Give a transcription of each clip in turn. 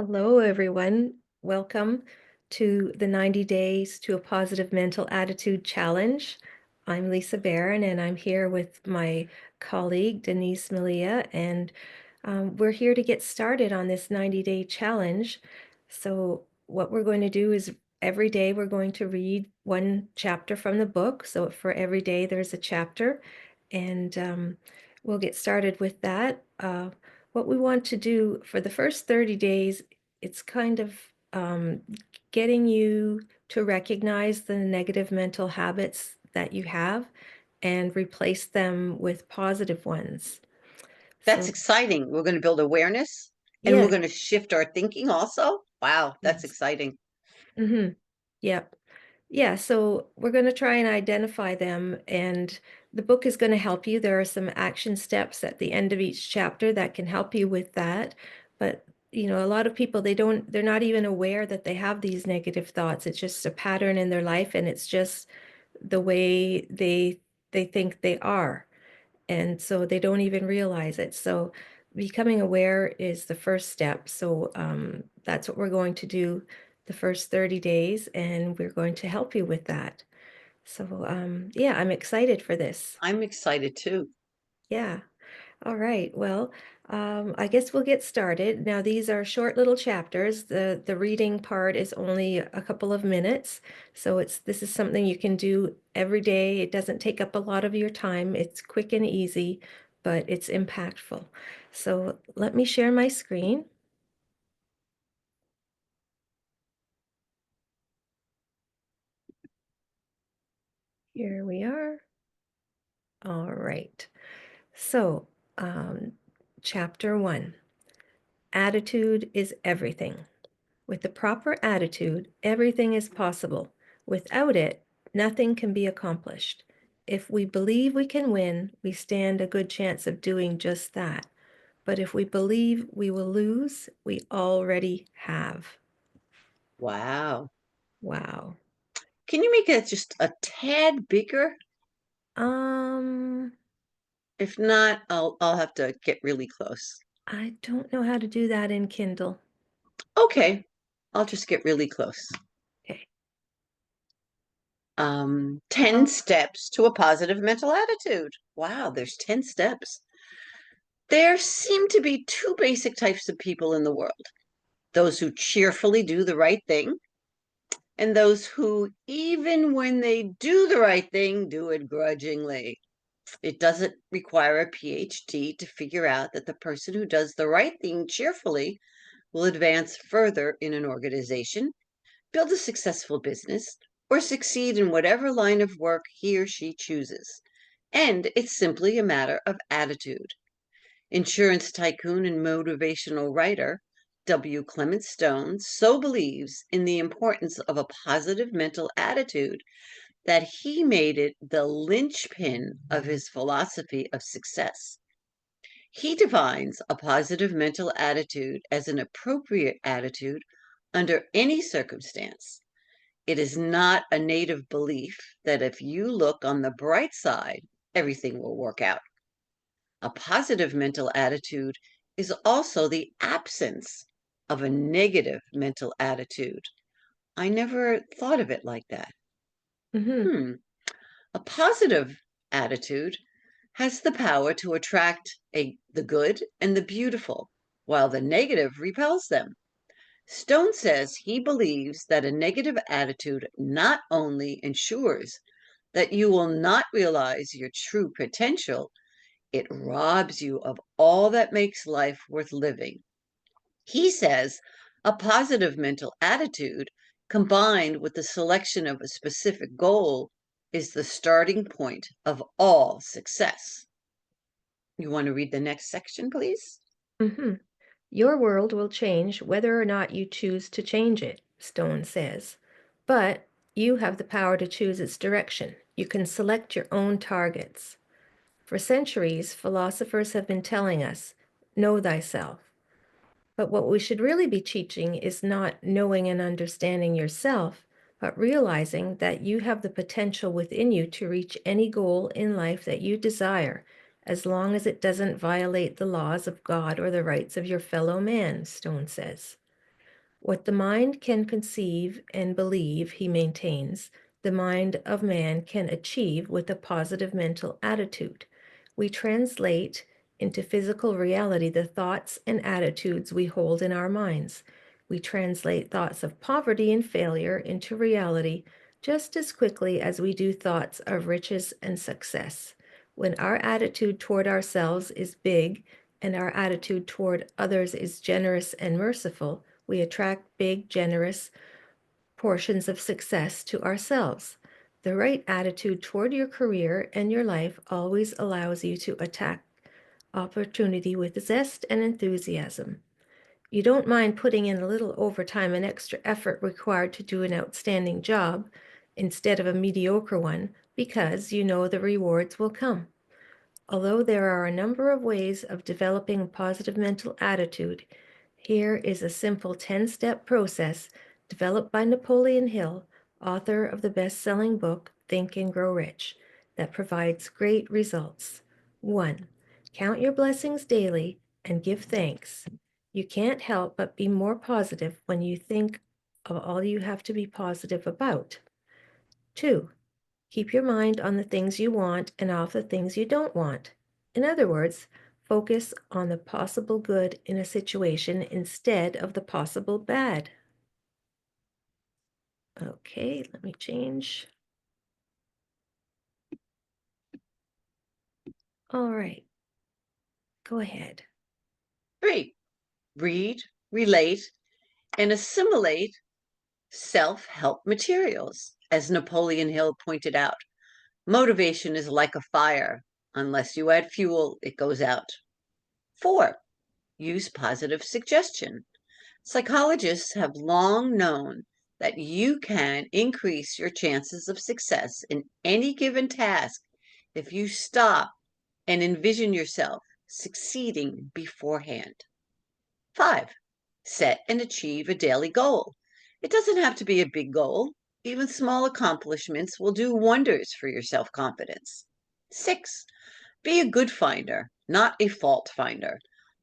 Hello, everyone. Welcome to the 90 Days to a Positive Mental Attitude Challenge. I'm Lisa Barron, and I'm here with my colleague, Denise Malia, and we're here to get started on this 90-day challenge. So what we're going to do is every day we're going to read one chapter from the book. So for every day there's a chapter, and we'll get started with that. What we want to do for the first 30 days, it's kind of getting you to recognize the negative mental habits that you have and replace them with positive ones. That's So, exciting. We're going to build awareness and we're yeah, going to shift our thinking also. Wow, that's yes. exciting. Mm-hmm. Yep. Yeah, so we're going to try and identify them, and the book is going to help you. There are some action steps at the end of each chapter that can help you with that. But, a lot of people, they're not even aware that they have these negative thoughts. It's just a pattern in their life, and it's just the way they think they are. And so they don't even realize it. So becoming aware is the first step. So that's what we're going to do the first 30 days, and we're going to help you with that. So yeah, I'm excited for this. I'm excited too. Yeah. All right. Well, I guess we'll get started. Now, these are short little chapters. The reading part is only a couple of minutes, so this is something you can do every day. It doesn't take up a lot of your time. It's quick and easy, but it's impactful. So let me share my screen. Here we are. All right. So, um, chapter 1, Attitude is Everything. With the proper attitude, everything is possible. Without it, nothing can be accomplished. If we believe we can win, we stand a good chance of doing just that. But if we believe we will lose, we already have. Wow. Wow. Can you make it just a tad bigger? Um, If not, I'll have to get really close. I don't know how to do that in Kindle. Okay. I'll just get really close. Okay. 10 Oh, steps to a positive mental attitude. Wow, there's 10 steps. There seem to be two basic types of people in the world: those who cheerfully do the right thing, and those who, even when they do the right thing, do it grudgingly. It doesn't require a PhD to figure out that the person who does the right thing cheerfully will advance further in an organization, build a successful business, or succeed in whatever line of work he or she chooses. And it's simply a matter of attitude. Insurance tycoon and motivational writer W. Clement Stone so believes in the importance of a positive mental attitude that he made it the linchpin of his philosophy of success. He defines a positive mental attitude as an appropriate attitude under any circumstance. It is not a native belief that if you look on the bright side, everything will work out. A positive mental attitude is also the absence of a negative mental attitude. I never thought of it like that. mm-hmm. Hmm. A positive attitude has the power to attract the good and the beautiful, while the negative repels them. Stone says he believes that a negative attitude not only ensures that you will not realize your true potential, it robs you of all that makes life worth living. He says a positive mental attitude combined with the selection of a specific goal is the starting point of all success. You want to read the next section, please? Mm-hmm. Your world will change whether or not you choose to change it, Stone says. But you have the power to choose its direction. You can select your own targets. For centuries, philosophers have been telling us, know thyself. But what we should really be teaching is not knowing and understanding yourself, but realizing that you have the potential within you to reach any goal in life that you desire, as long as it doesn't violate the laws of God or the rights of your fellow man, Stone says. What the mind can conceive and believe, he maintains, the mind of man can achieve with a positive mental attitude. We translate into physical reality the thoughts and attitudes we hold in our minds. We translate thoughts of poverty and failure into reality just as quickly as we do thoughts of riches and success. When our attitude toward ourselves is big and our attitude toward others is generous and merciful, we attract big, generous portions of success to ourselves. The right attitude toward your career and your life always allows you to attack opportunity with zest and enthusiasm. You don't mind putting in a little overtime and extra effort required to do an outstanding job instead of a mediocre one because you know the rewards will come. Although there are a number of ways of developing a positive mental attitude, here is a simple 10-step process developed by Napoleon Hill, author of the best-selling book Think and Grow Rich, that provides great results. 1. Count your blessings daily and give thanks. You can't help but be more positive when you think of all you have to be positive about. 2. Keep your mind on the things you want and off the things you don't want. In other words, focus on the possible good in a situation instead of the possible bad. Okay, let me change. All right, go ahead. 3. Read, relate, and assimilate self-help materials. As Napoleon Hill pointed out, motivation is like a fire. Unless you add fuel, it goes out. 4. Use positive suggestion. Psychologists have long known that you can increase your chances of success in any given task if you stop and envision yourself succeeding beforehand. 5. Set and achieve a daily goal. It doesn't have to be a big goal. Even small accomplishments will do wonders for your self-confidence. 6. Be a good finder, not a fault finder.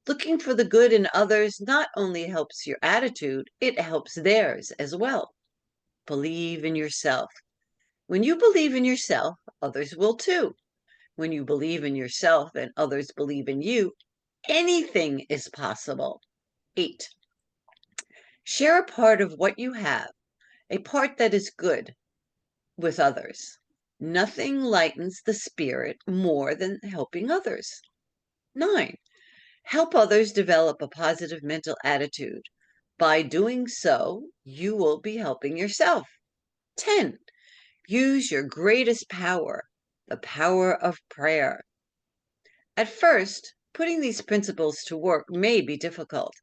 Looking for the good in others not only helps your attitude, it helps theirs as well. Believe in yourself. When you believe in yourself, others will too. When you believe in yourself and others believe in you, anything is possible. 8. Share a part of what you have, a part that is good, with others. Nothing lightens the spirit more than helping others. 9. Help others develop a positive mental attitude. By doing so, you will be helping yourself. 10. Use your greatest power, the power of prayer. At first, putting these principles to work may be difficult,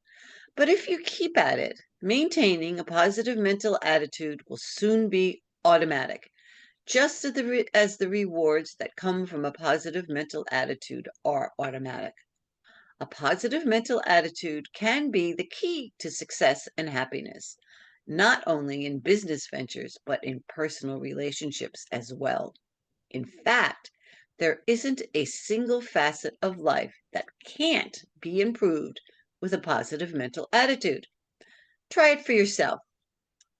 but if you keep at it, maintaining a positive mental attitude will soon be automatic, just as the rewards that come from a positive mental attitude are automatic. A positive mental attitude can be the key to success and happiness, not only in business ventures, but in personal relationships as well. In fact, there isn't a single facet of life that can't be improved with a positive mental attitude. Try it for yourself.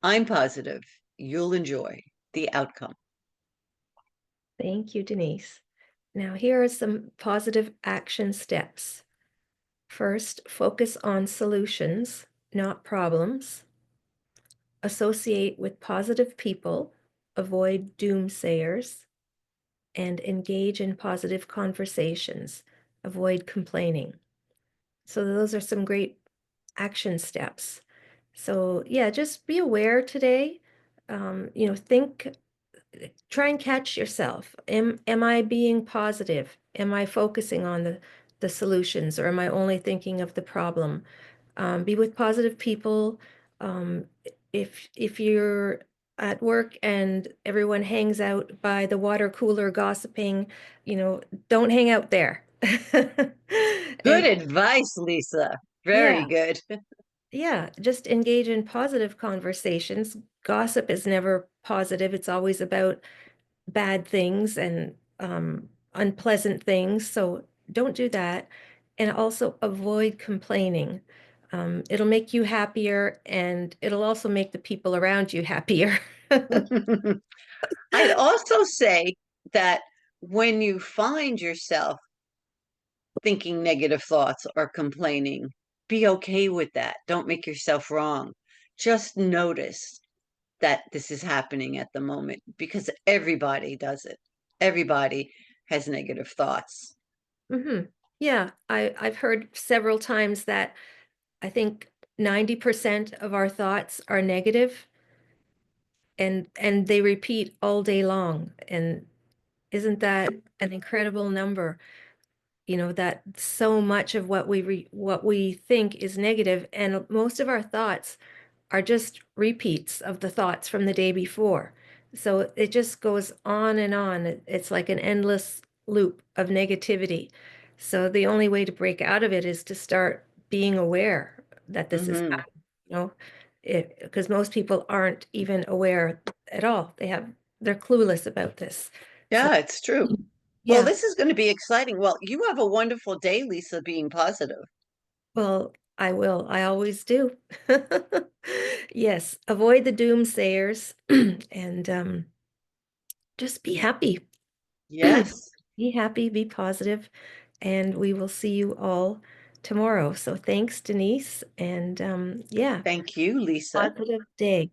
I'm positive you'll enjoy the outcome. Thank you, Denise. Now, here are some positive action steps. First, focus on solutions, not problems. Associate with positive people, avoid doomsayers, and engage in positive conversations. Avoid complaining. So those are some great action steps. So yeah, just be aware today. Think, try and catch yourself. Am I being positive? Am I focusing on the solutions, or am I only thinking of the problem? Be with positive people. Um, if you're at work and everyone hangs out by the water cooler gossiping, don't hang out there. Good And advice, Lisa. Very yeah, good. yeah, just engage in positive conversations. Gossip is never positive. It's always about bad things and unpleasant things. So don't do that. And also avoid complaining. It'll make you happier and it'll also make the people around you happier. I'd also say that when you find yourself thinking negative thoughts or complaining, be okay with that. Don't make yourself wrong. Just notice that this is happening at the moment because everybody does it. Everybody has negative thoughts. hmm Yeah, I've heard several times that I think 90% of our thoughts are negative and they repeat all day long. And isn't that an incredible number? You know, that so much of what we think is negative, and most of our thoughts are just repeats of the thoughts from the day before. So it just goes on and on. It's like an endless loop of negativity. So the only way to break out of it is to start being aware that this is Hmm. happening, you know, because most people aren't even aware at all. They're clueless about this. So Yeah, it's true. Well, yeah, this is going to be exciting. Well, you have a wonderful day, Lisa, being positive. well, I will. I always do. Yes, avoid the doomsayers and just be happy. Yes. Be happy, be positive, and we will see you all tomorrow. So thanks, Denise, and yeah, Thank you, Lisa. positive day.